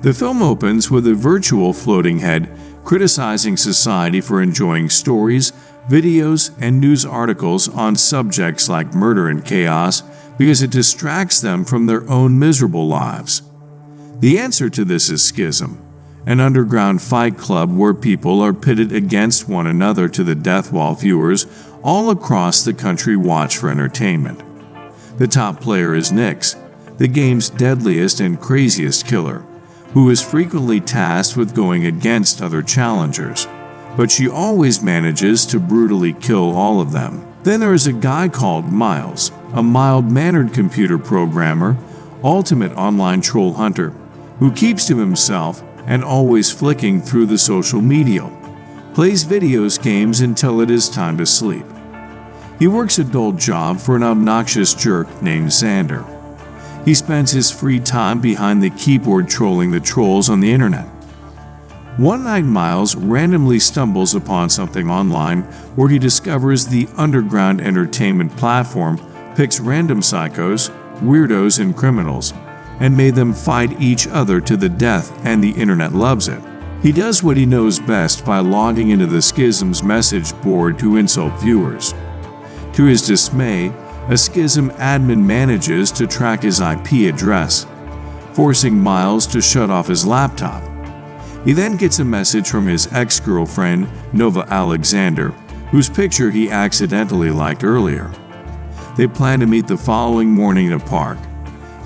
The film opens with a virtual floating head criticizing society for enjoying stories, videos, and news articles on subjects like murder and chaos because it distracts them from their own miserable lives. The answer to this is Schism, an underground fight club where people are pitted against one another to the death while viewers all across the country watch for entertainment. The top player is Nix, the game's deadliest and craziest killer, who is frequently tasked with going against other challengers, but she always manages to brutally kill all of them. Then there is a guy called Miles, a mild-mannered computer programmer, ultimate online troll hunter, who keeps to himself and always flicking through the social media, plays videos games until it is time to sleep. He works a dull job for an obnoxious jerk named Xander. He spends his free time behind the keyboard trolling the trolls on the internet. One night, Miles randomly stumbles upon something online where he discovers the underground entertainment platform picks random psychos, weirdos, and criminals, and made them fight each other to the death, and the internet loves it. He does what he knows best by logging into the Schism's message board to insult viewers. To his dismay, a Schism admin manages to track his IP address, forcing Miles to shut off his laptop. He then gets a message from his ex-girlfriend, Nova Alexander, whose picture he accidentally liked earlier. They plan to meet the following morning in a park.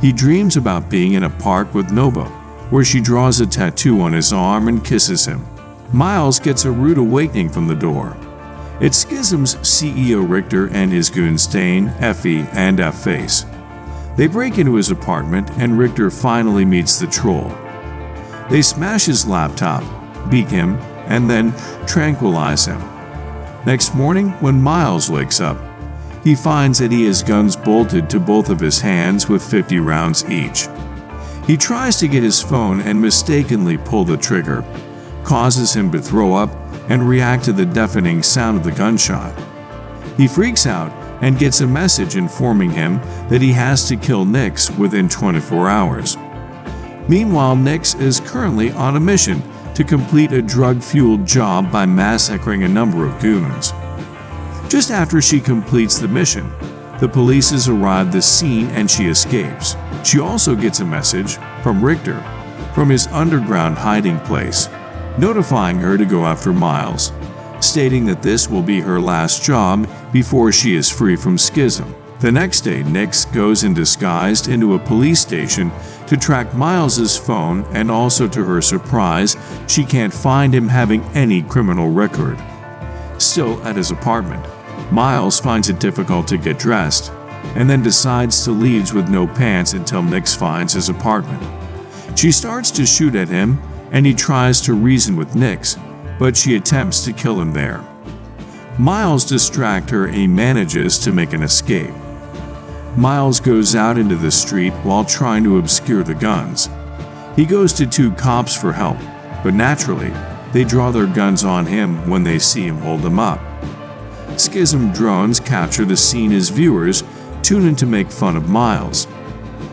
He dreams about being in a park with Nova, where she draws a tattoo on his arm and kisses him. Miles gets a rude awakening from the door. It's Schism's CEO Richter and his goons Stain, Effie, and F-Face. They break into his apartment and Richter finally meets the troll. They smash his laptop, beat him, and then tranquilize him. Next morning, when Miles wakes up, he finds that he has guns bolted to both of his hands with 50 rounds each. He tries to get his phone and mistakenly pull the trigger, causes him to throw up and react to the deafening sound of the gunshot. He freaks out and gets a message informing him that he has to kill Nix within 24 hours. Meanwhile, Nix is currently on a mission to complete a drug-fueled job by massacring a number of goons. Just after she completes the mission, the police has arrived at the scene and she escapes. She also gets a message from Richter from his underground hiding place, notifying her to go after Miles, stating that this will be her last job before she is free from Schism. The next day, Nix goes in disguised into a police station to track Miles's phone, and also to her surprise, she can't find him having any criminal record. Still at his apartment, Miles finds it difficult to get dressed, and then decides to leave with no pants until Nix finds his apartment. She starts to shoot at him, and he tries to reason with Nix, but she attempts to kill him there. Miles distracts her and he manages to make an escape. Miles goes out into the street while trying to obscure the guns. He goes to 2 cops for help, but naturally, they draw their guns on him when they see him hold them up. Schism drones capture the scene as viewers tune in to make fun of Miles.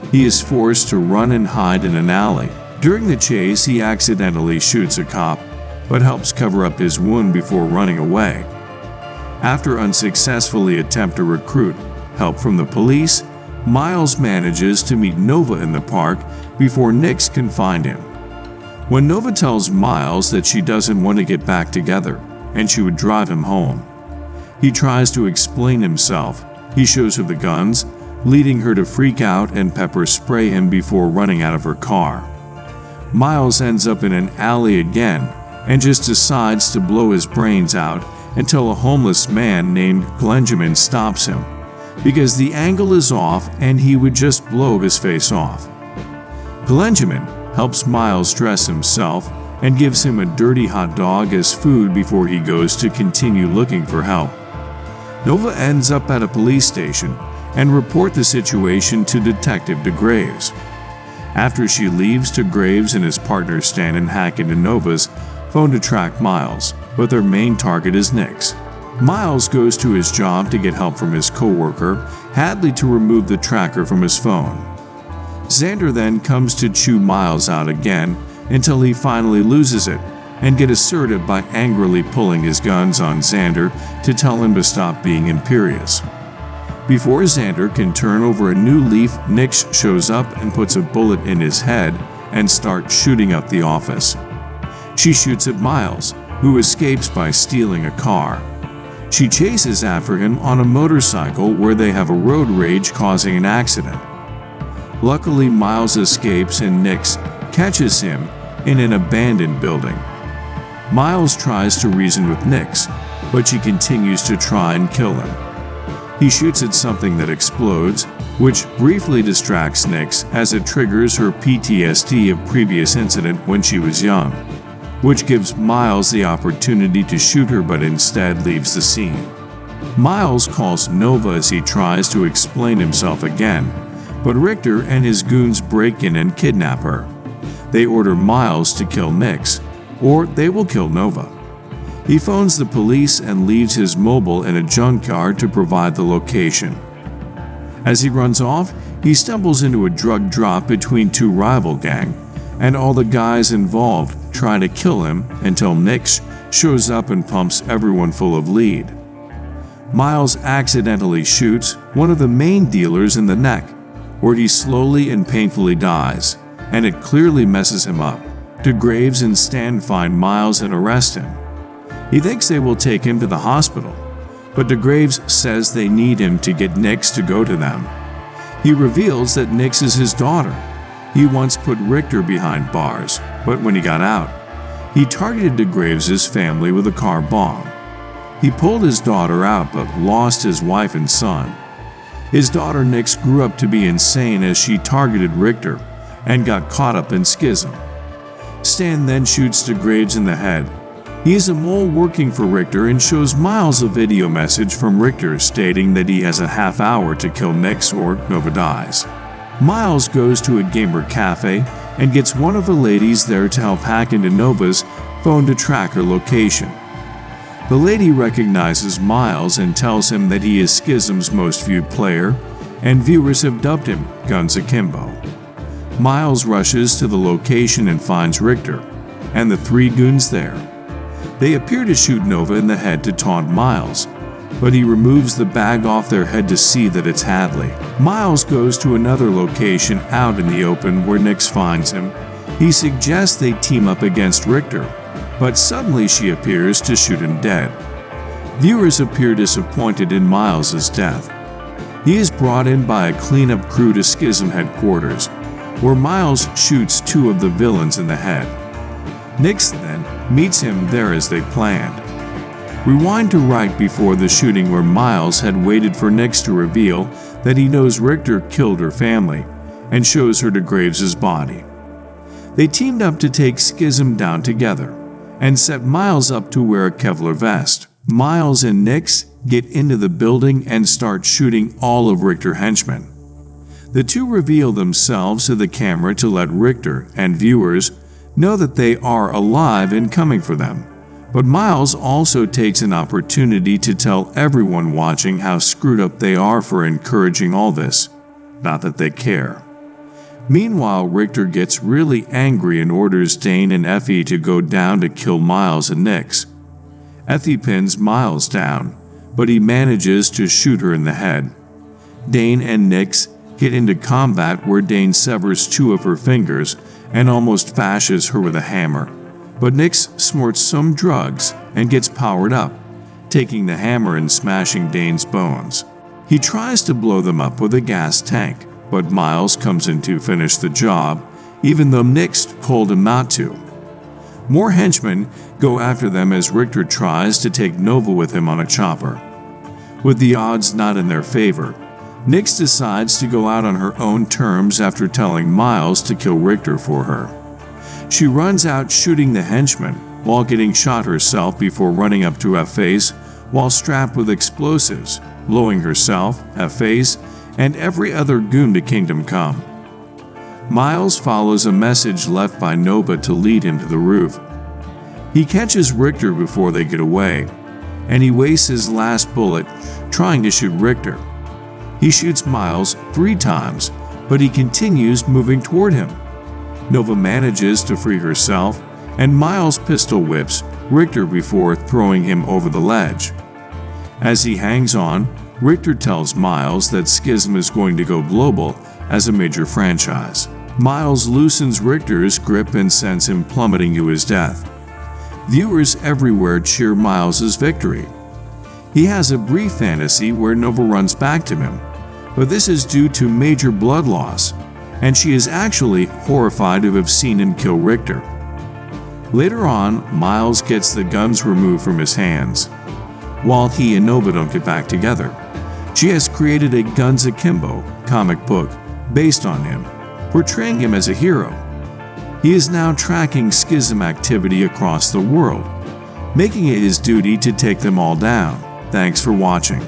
He is forced to run and hide in an alley. During the chase, he accidentally shoots a cop, but helps cover up his wound before running away. After unsuccessfully attempt to recruit help from the police, Miles manages to meet Nova in the park before Nix can find him. When Nova tells Miles that she doesn't want to get back together and she would drive him home, he tries to explain himself. He shows her the guns, leading her to freak out and pepper spray him before running out of her car. Miles ends up in an alley again and just decides to blow his brains out until a homeless man named Glenjamin stops him, because the angle is off and he would just blow his face off. Glenjamin helps Miles dress himself and gives him a dirty hot dog as food before he goes to continue looking for help. Nova ends up at a police station and report the situation to Detective DeGraves. After she leaves, DeGraves and his partner stand and hack into Nova's phone to track Miles, but their main target is Nix. Miles goes to his job to get help from his co-worker, Hadley, to remove the tracker from his phone. Xander then comes to chew Miles out again, until he finally loses it and gets assertive by angrily pulling his guns on Xander to tell him to stop being imperious. Before Xander can turn over a new leaf, Nix shows up and puts a bullet in his head and starts shooting up the office. She shoots at Miles, who escapes by stealing a car. She chases after him on a motorcycle where they have a road rage, causing an accident. Luckily, Miles escapes and Nix catches him in an abandoned building. Miles tries to reason with Nix, but she continues to try and kill him. He shoots at something that explodes, which briefly distracts Nix as it triggers her PTSD of previous incident when she was young, which gives Miles the opportunity to shoot her but instead leaves the scene. Miles calls Nova as he tries to explain himself again, but Richter and his goons break in and kidnap her. They order Miles to kill Nix, or they will kill Nova. He phones the police and leaves his mobile in a junkyard to provide the location. As he runs off, he stumbles into a drug drop between two rival gangs, and all the guys involved try to kill him until Nix shows up and pumps everyone full of lead. Miles accidentally shoots one of the main dealers in the neck, where he slowly and painfully dies, and it clearly messes him up. DeGraves and Stan find Miles and arrest him. He thinks they will take him to the hospital, but DeGraves says they need him to get Nix to go to them. He reveals that Nix is his daughter. He once put Richter behind bars, but when he got out, he targeted DeGraves' family with a car bomb. He pulled his daughter out but lost his wife and son. His daughter Nix grew up to be insane as she targeted Richter and got caught up in schism. Stan then shoots DeGraves in the head. He is a mole working for Richter and shows Miles a video message from Richter stating that he has a half hour to kill Nix or Nova dies. Miles goes to a gamer cafe and gets one of the ladies there to help hack into Nova's phone to track her location. The lady recognizes Miles and tells him that he is Schism's most viewed player, and viewers have dubbed him Guns Akimbo. Miles rushes to the location and finds Richter and the three goons there. They appear to shoot Nova in the head to taunt Miles, but he removes the bag off their head to see that it's Hadley. Miles goes to another location out in the open where Nix finds him. He suggests they team up against Richter, but suddenly she appears to shoot him dead. Viewers appear disappointed in Miles' death. He is brought in by a cleanup crew to Schism headquarters, where Miles shoots two of the villains in the head. Nix then meets him there as they planned. Rewind to right before the shooting where Miles had waited for Nix to reveal that he knows Richter killed her family and shows her DeGraves' body. They teamed up to take Schism down together and set Miles up to wear a Kevlar vest. Miles and Nix get into the building and start shooting all of Richter's henchmen. The two reveal themselves to the camera to let Richter and viewers know that they are alive and coming for them. But Miles also takes an opportunity to tell everyone watching how screwed up they are for encouraging all this. Not that they care. Meanwhile, Richter gets really angry and orders Dane and Effie to go down to kill Miles and Nix. Effie pins Miles down, but he manages to shoot her in the head. Dane and Nix get into combat where Dane severs two of her fingers and almost bashes her with a hammer. But Nix snorts some drugs and gets powered up, taking the hammer and smashing Dane's bones. He tries to blow them up with a gas tank, but Miles comes in to finish the job, even though Nix told him not to. More henchmen go after them as Richter tries to take Nova with him on a chopper. With the odds not in their favor, Nix decides to go out on her own terms after telling Miles to kill Richter for her. She runs out shooting the henchman while getting shot herself before running up to Effie's while strapped with explosives, blowing herself, Effie's, and every other goon to Kingdom Come. Miles follows a message left by Nova to lead him to the roof. He catches Richter before they get away, and he wastes his last bullet trying to shoot Richter. He shoots Miles 3 times, but he continues moving toward him. Nova manages to free herself, and Miles pistol whips Richter before throwing him over the ledge. As he hangs on, Richter tells Miles that Schism is going to go global as a major franchise. Miles loosens Richter's grip and sends him plummeting to his death. Viewers everywhere cheer Miles's victory. He has a brief fantasy where Nova runs back to him, but this is due to major blood loss, and she is actually horrified to have seen him kill Richter. Later on, Miles gets the guns removed from his hands. While he and Nova don't get back together, she has created a Guns Akimbo comic book based on him, portraying him as a hero. He is now tracking Schism activity across the world, making it his duty to take them all down. Thanks for watching.